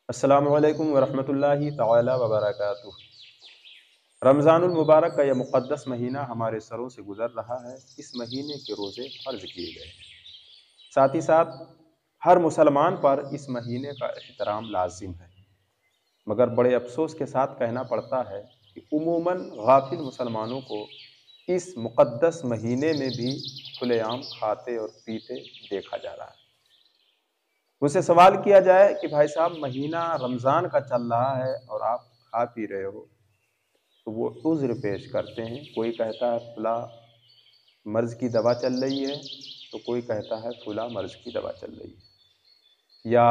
السلام علیکم ورحمۃ اللہ تعالی وبرکاتہ۔ رمضان المبارک کا یہ مقدس مہینہ ہمارے سروں سے گزر رہا ہے۔ اس مہینے کے روزے فرض کیے گئے ہیں، ساتھ ہی ساتھ ہر مسلمان پر اس مہینے کا احترام لازم ہے، مگر بڑے افسوس کے ساتھ کہنا پڑتا ہے کہ عموماً غافل مسلمانوں کو اس مقدس مہینے میں بھی کھلے عام کھاتے اور پیتے دیکھا جا رہا ہے۔ مجھ سے سوال کیا جائے کہ بھائی صاحب مہینہ رمضان کا چل رہا ہے اور آپ کھا پی رہے ہو، تو وہ عذر پیش کرتے ہیں۔ کوئی کہتا ہے فلاں مرض کی دوا چل رہی ہے، تو کوئی کہتا ہے فلاں مرض کی دوا چل رہی ہے، یا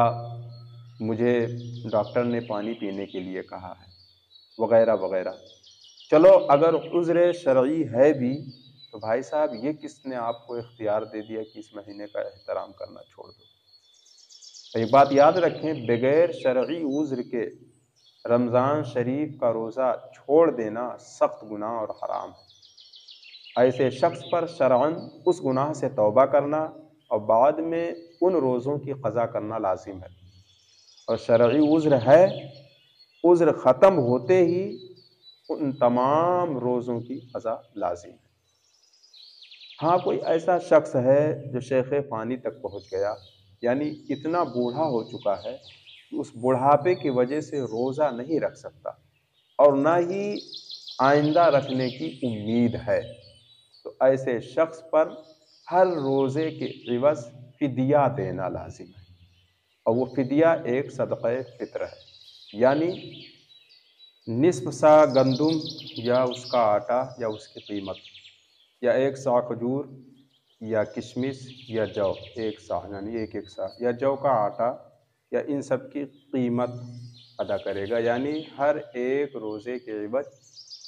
مجھے ڈاکٹر نے پانی پینے کے لیے کہا ہے، وغیرہ وغیرہ۔ چلو اگر عذر شرعی ہے بھی تو بھائی صاحب یہ کس نے آپ کو اختیار دے دیا کہ اس مہینے کا احترام کرنا چھوڑ دو؟ ایک بات یاد رکھیں، بغیر شرعی عذر کے رمضان شریف کا روزہ چھوڑ دینا سخت گناہ اور حرام ہے۔ ایسے شخص پر شرعاً اس گناہ سے توبہ کرنا اور بعد میں ان روزوں کی قضا کرنا لازم ہے، اور شرعی عذر ہے، عذر ختم ہوتے ہی ان تمام روزوں کی قضا لازم ہے۔ ہاں، کوئی ایسا شخص ہے جو شیخ فانی تک پہنچ گیا، یعنی اتنا بوڑھا ہو چکا ہے کہ اس بڑھاپے کی وجہ سے روزہ نہیں رکھ سکتا اور نہ ہی آئندہ رکھنے کی امید ہے، تو ایسے شخص پر ہر روزے کے عوض فدیہ دینا لازم ہے، اور وہ فدیہ ایک صدقہ فطر ہے، یعنی نصف سا گندم یا اس کا آٹا یا اس کی قیمت، یا ایک سا کھجور یا کشمش یا جو، ایک سا یعنی ایک سا یا جو کا آٹا، یا ان سب کی قیمت ادا کرے گا، یعنی ہر ایک روزے کے عوض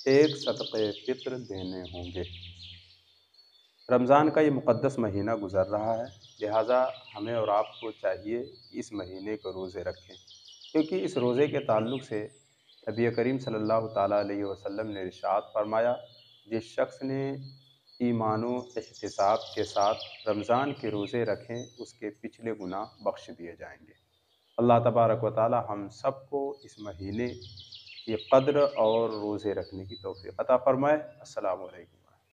ایک صدقہ فطر دینے ہوں گے۔ رمضان کا یہ مقدس مہینہ گزر رہا ہے، لہٰذا ہمیں اور آپ کو چاہیے کہ اس مہینے کو روزے رکھیں، کیونکہ اس روزے کے تعلق سے نبی کریم صلی اللہ تعالیٰ علیہ وسلم نے ارشاد فرمایا، جس شخص نے ایمان و احتساب کے ساتھ رمضان کے روزے رکھیں اس کے پچھلے گناہ بخش دیے جائیں گے۔ اللہ تبارک و تعالی ہم سب کو اس مہینے کی قدر اور روزے رکھنے کی توفیق عطا فرمائے۔ السلام علیکم۔